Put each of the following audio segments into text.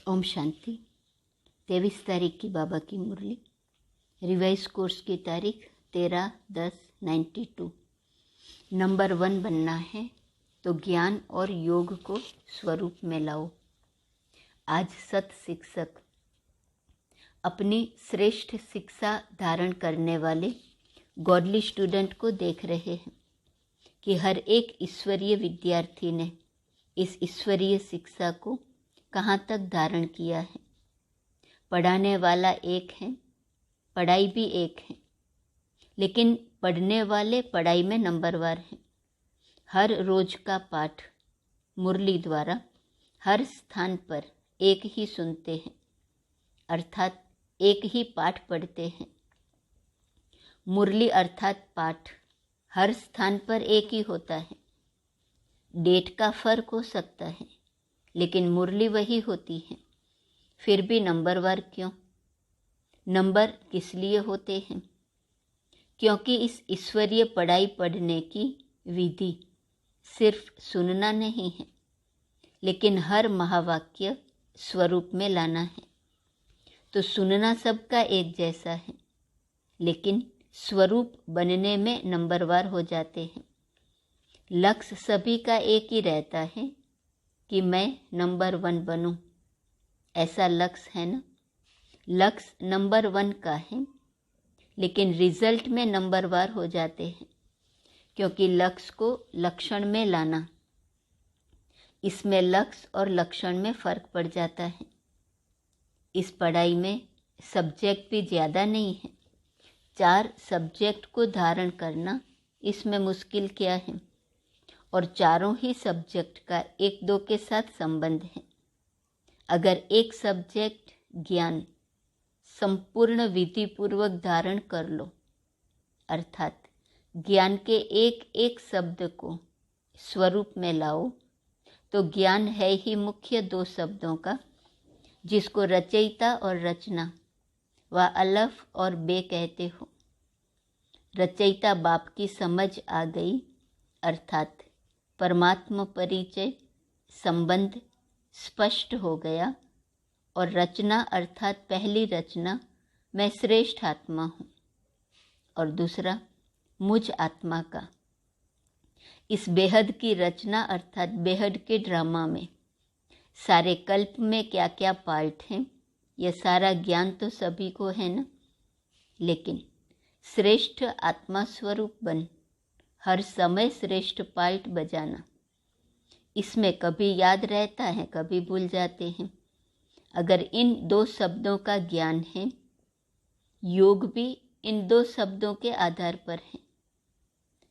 ओम शांति। 23 तारीख की बाबा की मुरली। रिवाइज कोर्स की तारीख 13/10/92। नंबर 1 बनना है तो ज्ञान और योग को स्वरूप में लाओ। आज सत शिक्षक अपनी श्रेष्ठ शिक्षा धारण करने वाले गॉडली स्टूडेंट को देख रहे हैं कि हर एक ईश्वरीय विद्यार्थी ने इस ईश्वरीय शिक्षा को कहाँ तक धारण किया है। पढ़ाने वाला एक है, पढ़ाई भी एक है, लेकिन पढ़ने वाले पढ़ाई में नंबरवार हैं। हर रोज का पाठ मुरली द्वारा हर स्थान पर एक ही सुनते हैं, अर्थात एक ही पाठ पढ़ते हैं। मुरली अर्थात पाठ हर स्थान पर एक ही होता है। डेट का फर्क हो सकता है, लेकिन मुरली वही होती है। फिर भी नंबरवार क्यों? नंबर किस लिए होते हैं? क्योंकि इस ईश्वरीय पढ़ाई पढ़ने की विधि सिर्फ सुनना नहीं है, लेकिन हर महावाक्य स्वरूप में लाना है। तो सुनना सबका एक जैसा है, लेकिन स्वरूप बनने में नंबरवार हो जाते हैं। लक्ष्य सभी का एक ही रहता है कि मैं नंबर 1 बनूं। ऐसा लक्ष्य है ना? लक्ष्य नंबर 1 का है, लेकिन रिजल्ट में नंबरवार हो जाते हैं, क्योंकि लक्ष्य को लक्षण में लाना, इसमें लक्ष्य और लक्षण में फ़र्क पड़ जाता है। इस पढ़ाई में सब्जेक्ट भी ज़्यादा नहीं है। 4 सब्जेक्ट को धारण करना इसमें मुश्किल क्या है? और चारों ही सब्जेक्ट का एक दो के साथ संबंध है। अगर एक सब्जेक्ट ज्ञान संपूर्ण विधि पूर्वक धारण कर लो, अर्थात ज्ञान के एक एक शब्द को स्वरूप में लाओ, तो ज्ञान है ही मुख्य 2 शब्दों का, जिसको रचयिता और रचना व अलफ और बे कहते हो। रचयिता बाप की समझ आ गई, अर्थात परमात्मा परिचय संबंध स्पष्ट हो गया। और रचना अर्थात पहली रचना मैं श्रेष्ठ आत्मा हूँ, और दूसरा मुझ आत्मा का। इस बेहद की रचना अर्थात बेहद के ड्रामा में सारे कल्प में क्या क्या पार्ट हैं, यह सारा ज्ञान तो सभी को है ना। लेकिन श्रेष्ठ आत्मा स्वरूप बन हर समय श्रेष्ठ पार्ट बजाना, इसमें कभी याद रहता है, कभी भूल जाते हैं। अगर इन 2 शब्दों का ज्ञान है, योग भी इन 2 शब्दों के आधार पर है।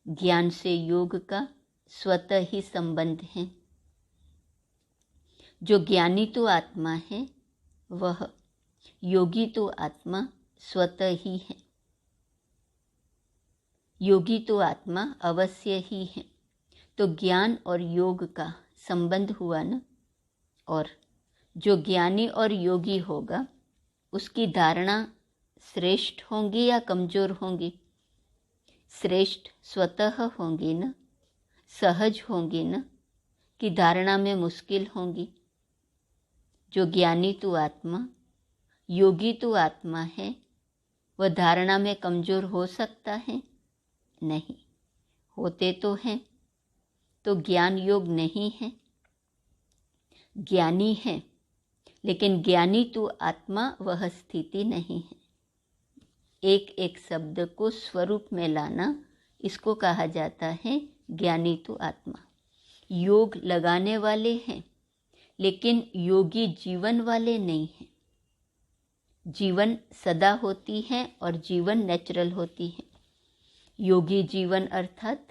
ज्ञान से योग का स्वतः ही संबंध है। जो ज्ञानी तो आत्मा है, वह योगी तो आत्मा स्वतः ही है। योगी तो आत्मा अवश्य ही है। तो ज्ञान और योग का संबंध हुआ ना। और जो ज्ञानी और योगी होगा, उसकी धारणा श्रेष्ठ होंगी या कमज़ोर होंगी? श्रेष्ठ स्वतः होंगी ना, सहज होंगी ना, कि धारणा में मुश्किल होंगी? जो ज्ञानी तो आत्मा, योगी तो आत्मा है, वह धारणा में कमज़ोर हो सकता है? नहीं। होते तो हैं, तो ज्ञान योग नहीं है। ज्ञानी है, लेकिन ज्ञानी तो आत्मा वह स्थिति नहीं है। एक एक शब्द को स्वरूप में लाना, इसको कहा जाता है ज्ञानी तो आत्मा। योग लगाने वाले हैं, लेकिन योगी जीवन वाले नहीं हैं। जीवन सदा होती है और जीवन नेचुरल होती है। योगी जीवन अर्थात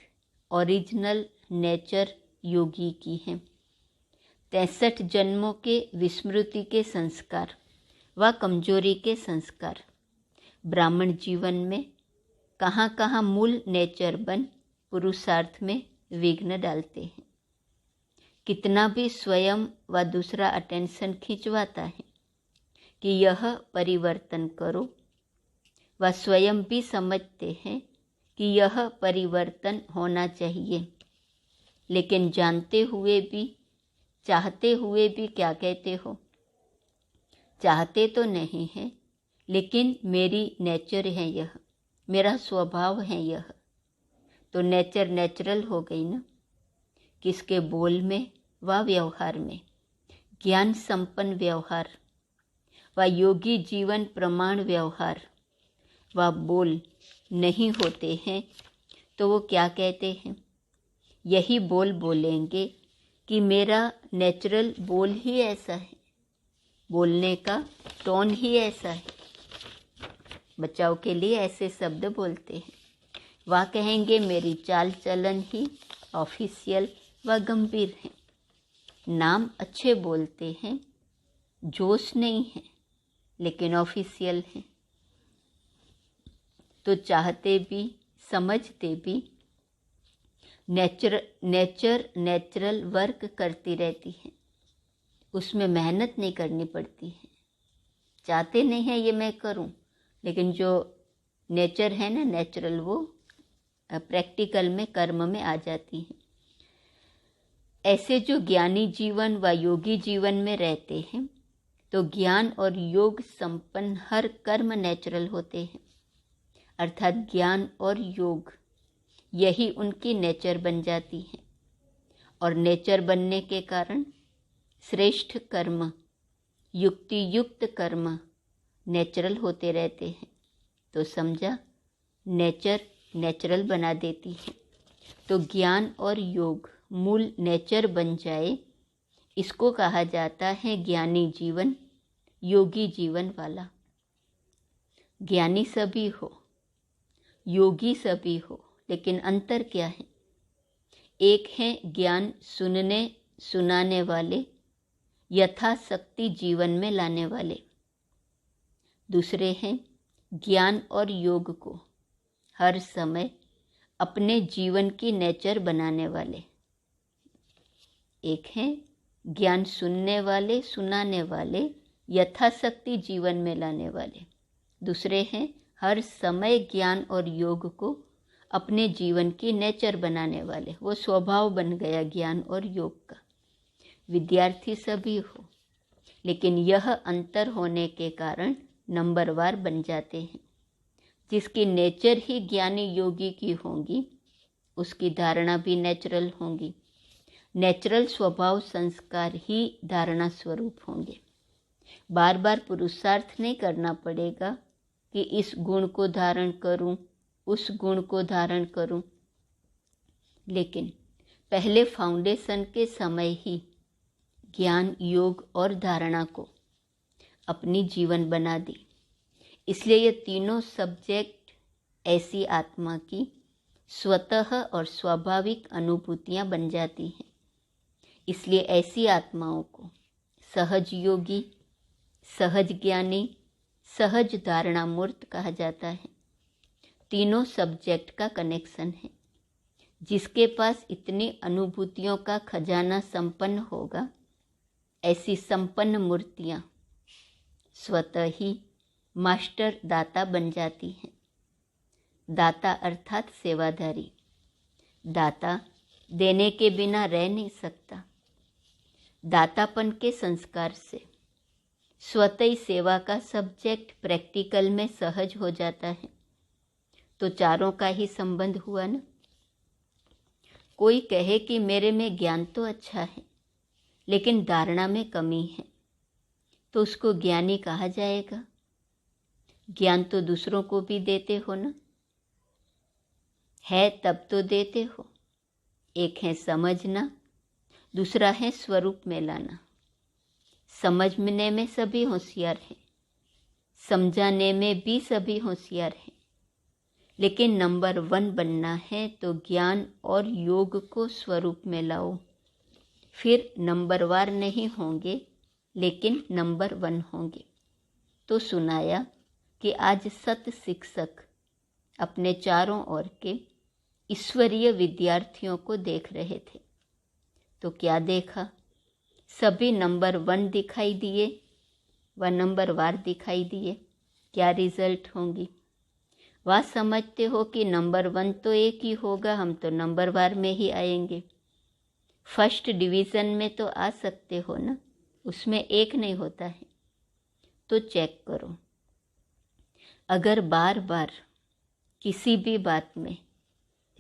ओरिजिनल नेचर योगी की है। 63 जन्मों के विस्मृति के संस्कार व कमजोरी के संस्कार ब्राह्मण जीवन में कहाँ कहाँ मूल नेचर बन पुरुषार्थ में विघ्न डालते हैं। कितना भी स्वयं व दूसरा अटेंशन खिंचवाता है कि यह परिवर्तन करो, व स्वयं भी समझते हैं कि यह परिवर्तन होना चाहिए, लेकिन जानते हुए भी चाहते हुए भी क्या कहते हो? चाहते तो नहीं हैं, लेकिन मेरी नेचर है यह, मेरा स्वभाव है यह। तो नेचर नेचुरल हो गई ना, किसके बोल में व व्यवहार में। ज्ञान संपन्न व्यवहार व योगी जीवन प्रमाण व्यवहार व बोल नहीं होते हैं तो वो क्या कहते हैं? यही बोल बोलेंगे कि मेरा नेचुरल बोल ही ऐसा है, बोलने का टोन ही ऐसा है। बचाव के लिए ऐसे शब्द बोलते हैं। वह कहेंगे मेरी चाल चलन ही ऑफिशियल व गंभीर है। नाम अच्छे बोलते हैं, जोश नहीं है, लेकिन ऑफिशियल है। तो चाहते भी समझते भी नेचुरल वर्क करती रहती है, उसमें मेहनत नहीं करनी पड़ती है। चाहते नहीं है ये मैं करूं, लेकिन जो नेचर है ना नेचुरल, वो प्रैक्टिकल में कर्म में आ जाती है। ऐसे जो ज्ञानी जीवन व योगी जीवन में रहते हैं तो ज्ञान और योग संपन्न हर कर्म नेचुरल होते हैं, अर्थात ज्ञान और योग यही उनकी नेचर बन जाती है। और नेचर बनने के कारण श्रेष्ठ कर्म, युक्ति युक्त कर्म नेचुरल होते रहते हैं। तो समझा, नेचर नेचुरल बना देती है। तो ज्ञान और योग मूल नेचर बन जाए, इसको कहा जाता है ज्ञानी जीवन, योगी जीवन वाला। ज्ञानी सभी हो, योगी सभी हो, लेकिन अंतर क्या है? एक है ज्ञान सुनाने वाले, यथाशक्ति जीवन में लाने वाले। दूसरे हैं ज्ञान और योग को हर समय अपने जीवन की नेचर बनाने वाले। एक हैं ज्ञान सुनने वाले, सुनाने वाले, यथाशक्ति जीवन में लाने वाले। दूसरे हैं हर समय ज्ञान और योग को अपने जीवन की नेचर बनाने वाले। वो स्वभाव बन गया ज्ञान और योग का। विद्यार्थी सभी हो, लेकिन यह अंतर होने के कारण नंबरवार बन जाते हैं। जिसकी नेचर ही ज्ञानी योगी की होगी, उसकी धारणा भी नेचुरल होंगी। नेचुरल स्वभाव संस्कार ही धारणा स्वरूप होंगे। बार बार पुरुषार्थ नहीं करना पड़ेगा कि इस गुण को धारण करूं, उस गुण को धारण करूं, लेकिन पहले फाउंडेशन के समय ही ज्ञान, योग और धारणा को अपनी जीवन बना दी। इसलिए ये तीनों सब्जेक्ट ऐसी आत्मा की स्वतः और स्वाभाविक अनुभूतियां बन जाती हैं। इसलिए ऐसी आत्माओं को सहज योगी, सहज ज्ञानी, सहज धारणा मूर्त कहा जाता है। तीनों सब्जेक्ट का कनेक्शन है। जिसके पास इतनी अनुभूतियों का खजाना संपन्न होगा, ऐसी संपन्न मूर्तियां स्वतः ही मास्टर दाता बन जाती हैं। दाता अर्थात सेवाधारी। दाता देने के बिना रह नहीं सकता। दातापन के संस्कार से स्वतः ही सेवा का सब्जेक्ट प्रैक्टिकल में सहज हो जाता है। तो चारों का ही संबंध हुआ ना। कोई कहे कि मेरे में ज्ञान तो अच्छा है, लेकिन धारणा में कमी है, तो उसको ज्ञानी कहा जाएगा। ज्ञान तो दूसरों को भी देते हो ना, है तब तो देते हो। एक है समझना, दूसरा है स्वरूप में लाना। समझने में सभी होशियार हैं, समझाने में भी सभी होशियार हैं, लेकिन नंबर 1 बनना है तो ज्ञान और योग को स्वरूप में लाओ। फिर नंबरवार नहीं होंगे, लेकिन नंबर 1 होंगे। तो सुनाया कि आज सत शिक्षक अपने चारों ओर के ईश्वरीय विद्यार्थियों को देख रहे थे। तो क्या देखा? सभी नंबर 1 दिखाई दिए व नंबरवार दिखाई दिए। क्या रिजल्ट होंगी? वह समझते हो कि नंबर 1 तो एक ही होगा, हम तो नंबरवार में ही आएंगे। फर्स्ट डिवीज़न में तो आ सकते हो ना, उसमें एक नहीं होता है। तो चेक करो। अगर बार बार किसी भी बात में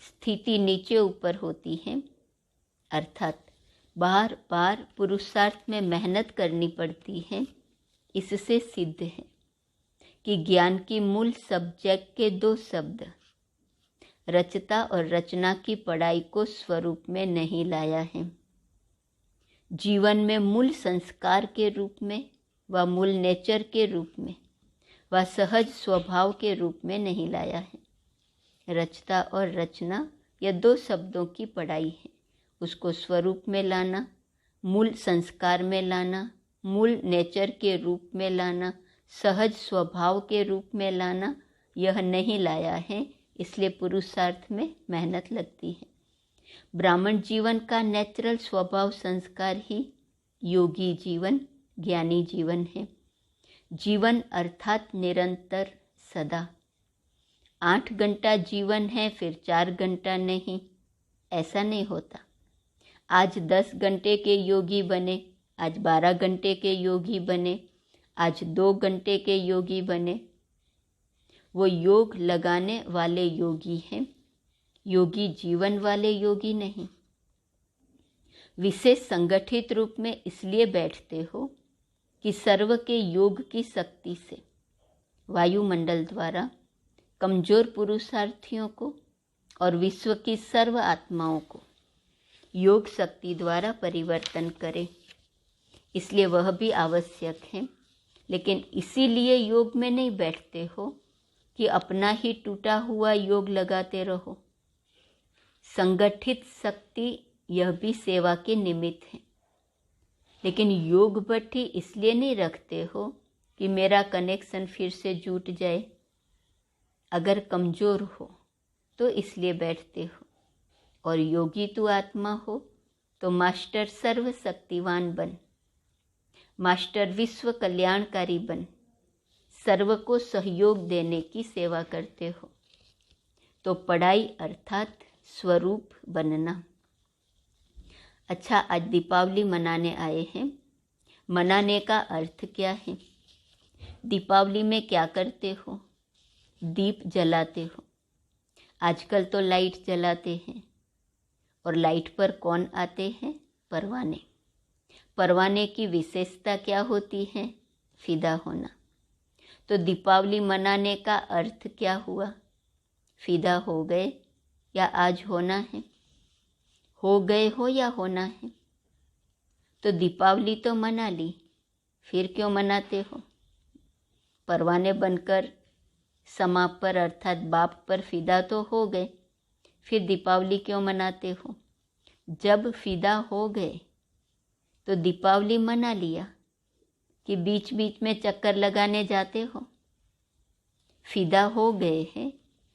स्थिति नीचे ऊपर होती है, अर्थात बार बार पुरुषार्थ में मेहनत करनी पड़ती है, इससे सिद्ध है कि ज्ञान की मूल सब्जेक्ट के दो शब्द रचता और रचना की पढ़ाई को स्वरूप में नहीं लाया है। जीवन में मूल संस्कार के रूप में व मूल नेचर के रूप में व सहज स्वभाव के रूप में नहीं लाया है। रचता और रचना यह दो शब्दों की पढ़ाई है। उसको स्वरूप में लाना, मूल संस्कार में लाना, मूल नेचर के रूप में लाना, सहज स्वभाव के रूप में लाना, यह नहीं लाया है। इसलिए पुरुषार्थ में मेहनत लगती है। ब्राह्मण जीवन का नेचुरल स्वभाव संस्कार ही योगी जीवन, ज्ञानी जीवन है। जीवन अर्थात निरंतर, सदा। 8 घंटा जीवन है फिर 4 घंटा नहीं, ऐसा नहीं होता। आज 10 घंटे के योगी बने, आज 12 घंटे के योगी बने, आज 2 घंटे के योगी बने, वो योग लगाने वाले योगी हैं, योगी जीवन वाले योगी नहीं। विशेष संगठित रूप में इसलिए बैठते हो कि सर्व के योग की शक्ति से वायुमंडल द्वारा कमजोर पुरुषार्थियों को और विश्व की सर्व आत्माओं को योग शक्ति द्वारा परिवर्तन करे। इसलिए वह भी आवश्यक है। लेकिन इसीलिए योग में नहीं बैठते हो कि अपना ही टूटा हुआ योग लगाते रहो। संगठित शक्ति यह भी सेवा के निमित्त है। लेकिन योग भट्टी इसलिए नहीं रखते हो कि मेरा कनेक्शन फिर से जुट जाए। अगर कमज़ोर हो तो इसलिए बैठते हो, और योगी तू आत्मा हो तो मास्टर सर्वशक्तिवान बन, मास्टर विश्व कल्याणकारी बन, सर्व को सहयोग देने की सेवा करते हो। तो पढ़ाई अर्थात स्वरूप बनना। अच्छा, आज दीपावली मनाने आए हैं। मनाने का अर्थ क्या है? दीपावली में क्या करते हो? दीप जलाते हो। आजकल तो लाइट जलाते हैं, और लाइट पर कौन आते हैं? परवाने। परवाने की विशेषता क्या होती है? फिदा होना। तो दीपावली मनाने का अर्थ क्या हुआ? फिदा हो गए या आज होना है? हो गए हो या होना है? तो दीपावली तो मना ली, फिर क्यों मनाते हो? परवाने बनकर समा पर अर्थात बाप पर फिदा तो हो गए, फिर दीपावली क्यों मनाते हो? जब फिदा हो गए तो दीपावली मना लिया कि बीच बीच में चक्कर लगाने जाते हो? फिदा हो गए हैं,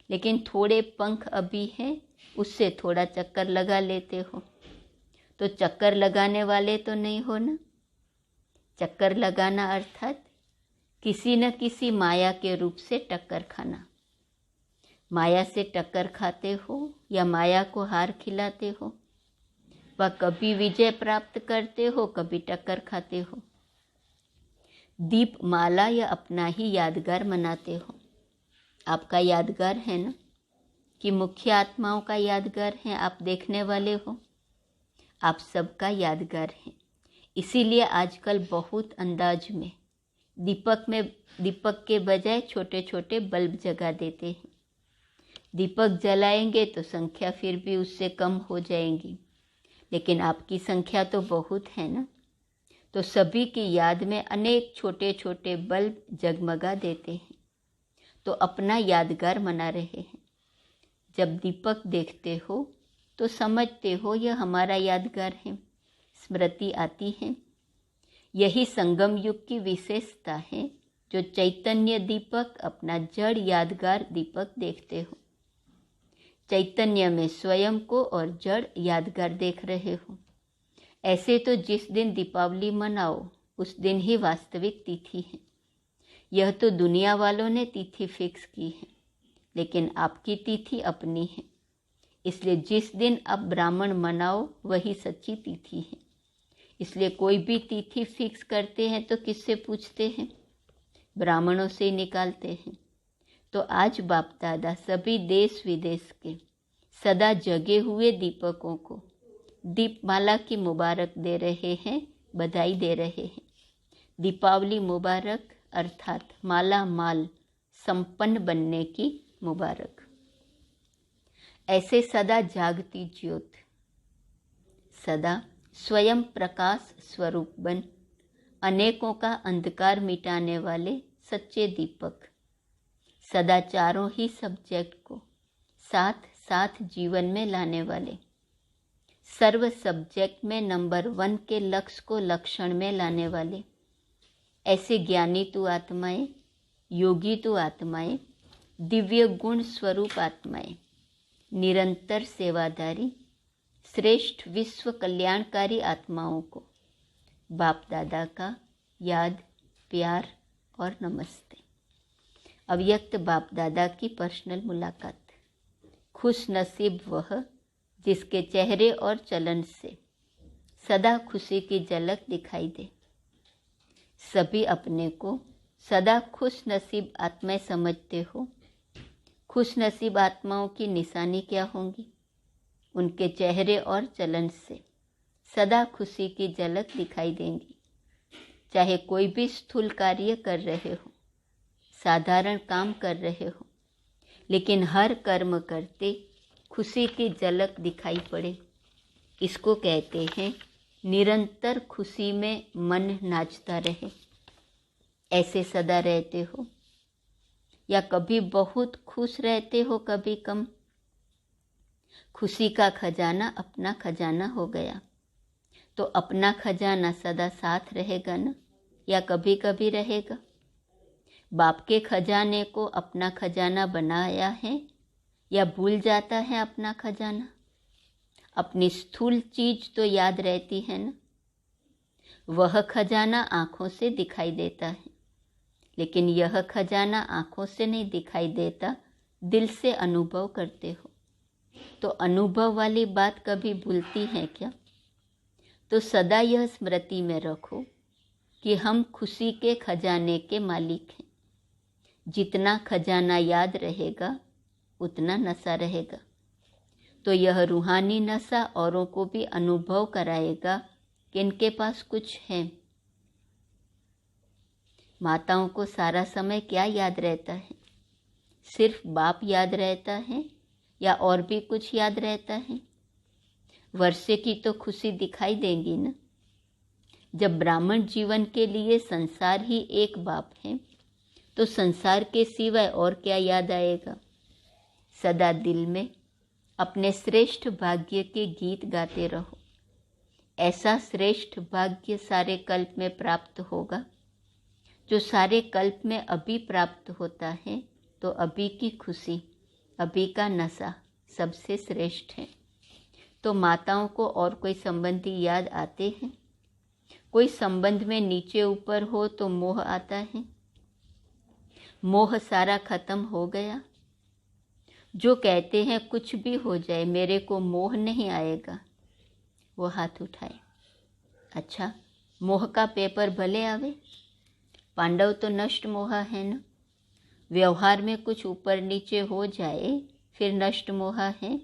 लेकिन थोड़े पंख अभी हैं, उससे थोड़ा चक्कर लगा लेते हो। तो चक्कर लगाने वाले तो नहीं हो ना। चक्कर लगाना अर्थात किसी न किसी माया के रूप से टक्कर खाना। माया से टक्कर खाते हो या माया को हार खिलाते हो? वह कभी विजय प्राप्त करते हो, कभी टक्कर खाते हो। दीप माला या अपना ही यादगार मनाते हो। आपका यादगार है ना, कि मुख्य आत्माओं का यादगार है? आप देखने वाले हो, आप सबका यादगार है। इसीलिए आजकल बहुत अंदाज में दीपक के बजाय छोटे छोटे बल्ब जगा देते हैं। दीपक जलाएंगे तो संख्या फिर भी उससे कम हो जाएगी, लेकिन आपकी संख्या तो बहुत है ना। तो सभी की याद में अनेक छोटे छोटे बल्ब जगमगा देते हैं, तो अपना यादगार मना रहे हैं। जब दीपक देखते हो तो समझते हो यह हमारा यादगार है, स्मृति आती है। यही संगम युग की विशेषता है, जो चैतन्य दीपक अपना जड़ यादगार दीपक देखते हो। चैतन्य में स्वयं को और जड़ यादगार देख रहे हो। ऐसे तो जिस दिन दीपावली मनाओ उस दिन ही वास्तविक तिथि है। यह तो दुनिया वालों ने तिथि फिक्स की है, लेकिन आपकी तिथि अपनी है। इसलिए जिस दिन आप ब्राह्मण मनाओ वही सच्ची तिथि है। इसलिए कोई भी तिथि फिक्स करते हैं तो किससे पूछते हैं? ब्राह्मणों से ही निकालते हैं। तो आज बाप दादा सभी देश विदेश के सदा जगे हुए दीपकों को दीपमाला की मुबारक दे रहे हैं, बधाई दे रहे हैं। दीपावली मुबारक, अर्थात माला माल संपन्न बनने की मुबारक। ऐसे सदा जागती ज्योत, सदा स्वयं प्रकाश स्वरूप बन अनेकों का अंधकार मिटाने वाले सच्चे दीपक, सदा चारों ही सब्जेक्ट को साथ साथ जीवन में लाने वाले, सर्व सब्जेक्ट में नंबर 1 के लक्ष्य को लक्षण में लाने वाले, ऐसे ज्ञानी तु आत्माएं, योगी तु आत्माएं, दिव्य गुण स्वरूप आत्माएं, निरंतर सेवादारी, श्रेष्ठ विश्व कल्याणकारी आत्माओं को बाप दादा का याद, प्यार और नमस्ते। अव्यक्त बाप दादा की पर्सनल मुलाकात। खुश नसीब वह जिसके चेहरे और चलन से सदा खुशी की झलक दिखाई दे। सभी अपने को सदा खुश नसीब आत्माएं समझते हो। खुश नसीब आत्माओं की निशानी क्या होंगी? उनके चेहरे और चलन से सदा खुशी की झलक दिखाई देंगी। चाहे कोई भी स्थूल कार्य कर रहे हो, साधारण काम कर रहे हो, लेकिन हर कर्म करते खुशी की झलक दिखाई पड़े, इसको कहते हैं निरंतर खुशी में मन नाचता रहे। ऐसे सदा रहते हो या कभी बहुत खुश रहते हो, कभी कम? खुशी का खजाना अपना खजाना हो गया तो अपना खजाना सदा साथ रहेगा ना, या कभी कभी रहेगा? बाप के खजाने को अपना खजाना बनाया है या भूल जाता है अपना खजाना? अपनी स्थूल चीज तो याद रहती है ना। वह खजाना आँखों से दिखाई देता है, लेकिन यह खजाना आँखों से नहीं दिखाई देता, दिल से अनुभव करते हो। तो अनुभव वाली बात कभी भूलती है क्या? तो सदा यह स्मृति में रखो कि हम खुशी के खजाने के मालिक हैं। जितना खजाना याद रहेगा उतना नशा रहेगा। तो यह रूहानी नशा औरों को भी अनुभव कराएगा कि इनके पास कुछ है। माताओं को सारा समय क्या याद रहता है? सिर्फ बाप याद रहता है या और भी कुछ याद रहता है? वर्षे की तो खुशी दिखाई देंगी ना। जब ब्राह्मण जीवन के लिए संसार ही एक बाप है तो संसार के सिवाय और क्या याद आएगा? सदा दिल में अपने श्रेष्ठ भाग्य के गीत गाते रहो। ऐसा श्रेष्ठ भाग्य सारे कल्प में प्राप्त होगा। जो सारे कल्प में अभी प्राप्त होता है तो अभी की खुशी, अभी का नशा सबसे श्रेष्ठ है। तो माताओं को और कोई संबंधी याद आते हैं? कोई संबंध में नीचे ऊपर हो तो मोह आता है। मोह सारा खत्म हो गया। जो कहते हैं कुछ भी हो जाए मेरे को मोह नहीं आएगा, वो हाथ उठाए। अच्छा, मोह का पेपर भले आवे, पांडव तो नष्ट मोह है ना। व्यवहार में कुछ ऊपर नीचे हो जाए फिर नष्ट मोह है।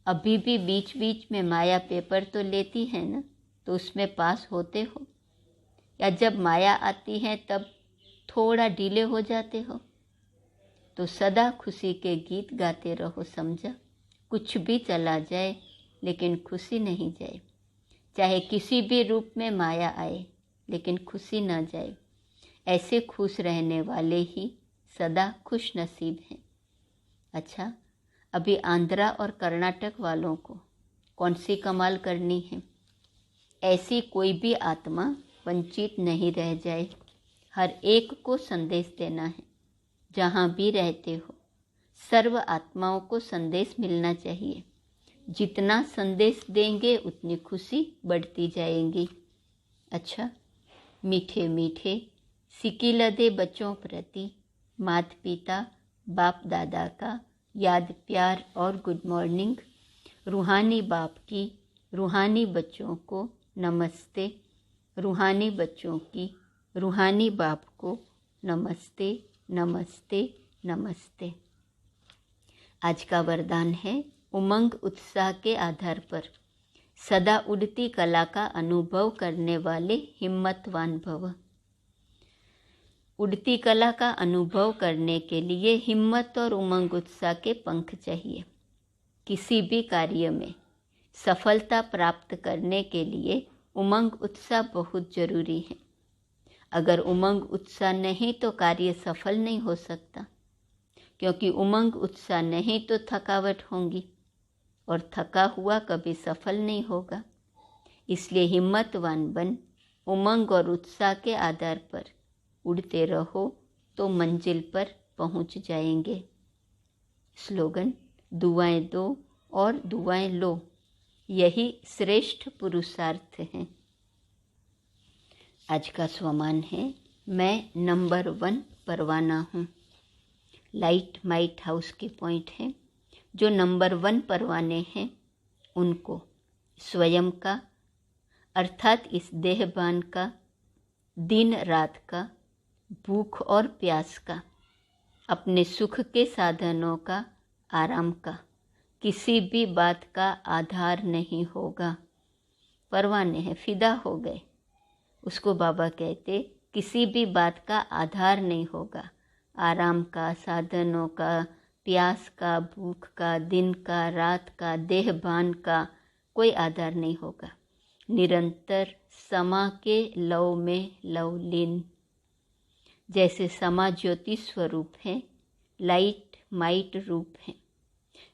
अभी भी बीच बीच में माया पेपर तो लेती है ना, तो उसमें पास होते हो? या जब माया आती है तब थोड़ा ढीले हो जाते हो? तो सदा खुशी के गीत गाते रहो। समझा? कुछ भी चला जाए लेकिन खुशी नहीं जाए। चाहे किसी भी रूप में माया आए लेकिन खुशी न जाए। ऐसे खुश रहने वाले ही सदा खुश नसीब हैं। अच्छा, अभी आंध्रा और कर्नाटक वालों को कौन सी कमाल करनी है? ऐसी कोई भी आत्मा वंचित नहीं रह जाए। हर एक को संदेश देना है। जहाँ भी रहते हो सर्व आत्माओं को संदेश मिलना चाहिए। जितना संदेश देंगे उतनी खुशी बढ़ती जाएगी। अच्छा, मीठे मीठे सिकिलदे बच्चों प्रति माता पिता बाप दादा का याद, प्यार और गुड मॉर्निंग। रूहानी बाप की रूहानी बच्चों को नमस्ते। रूहानी बच्चों की रूहानी बाप को नमस्ते नमस्ते नमस्ते। आज का वरदान है, उमंग उत्साह के आधार पर सदा उड़ती कला का अनुभव करने वाले हिम्मतवान भव। उड़ती कला का अनुभव करने के लिए हिम्मत और उमंग उत्साह के पंख चाहिए। किसी भी कार्य में सफलता प्राप्त करने के लिए उमंग उत्साह बहुत जरूरी है। अगर उमंग उत्साह नहीं तो कार्य सफल नहीं हो सकता, क्योंकि उमंग उत्साह नहीं तो थकावट होगी और थका हुआ कभी सफल नहीं होगा। इसलिए हिम्मतवान बन उमंग और उत्साह के आधार पर उड़ते रहो तो मंजिल पर पहुंच जाएंगे। स्लोगन, दुआएं दो और दुआएं लो, यही श्रेष्ठ पुरुषार्थ है। आज का स्वमान है, मैं नंबर 1 परवाना हूँ। लाइट माइट हाउस के पॉइंट हैं। जो नंबर 1 परवाने हैं उनको स्वयं का अर्थात इस देहभान का, दिन रात का, भूख और प्यास का, अपने सुख के साधनों का, आराम का, किसी भी बात का आधार नहीं होगा। परवाने हैं, फिदा हो गए, उसको बाबा कहते किसी भी बात का आधार नहीं होगा। आराम का, साधनों का, प्यास का, भूख का, दिन का, रात का, देहभान का कोई आधार नहीं होगा। निरंतर समा के लव में लवलीन। जैसे समा ज्योति स्वरूप है, लाइट माइट रूप है,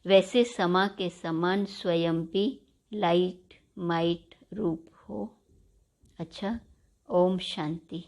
वैसे समा के समान स्वयं भी लाइट माइट रूप हो। अच्छा, ओम शांति।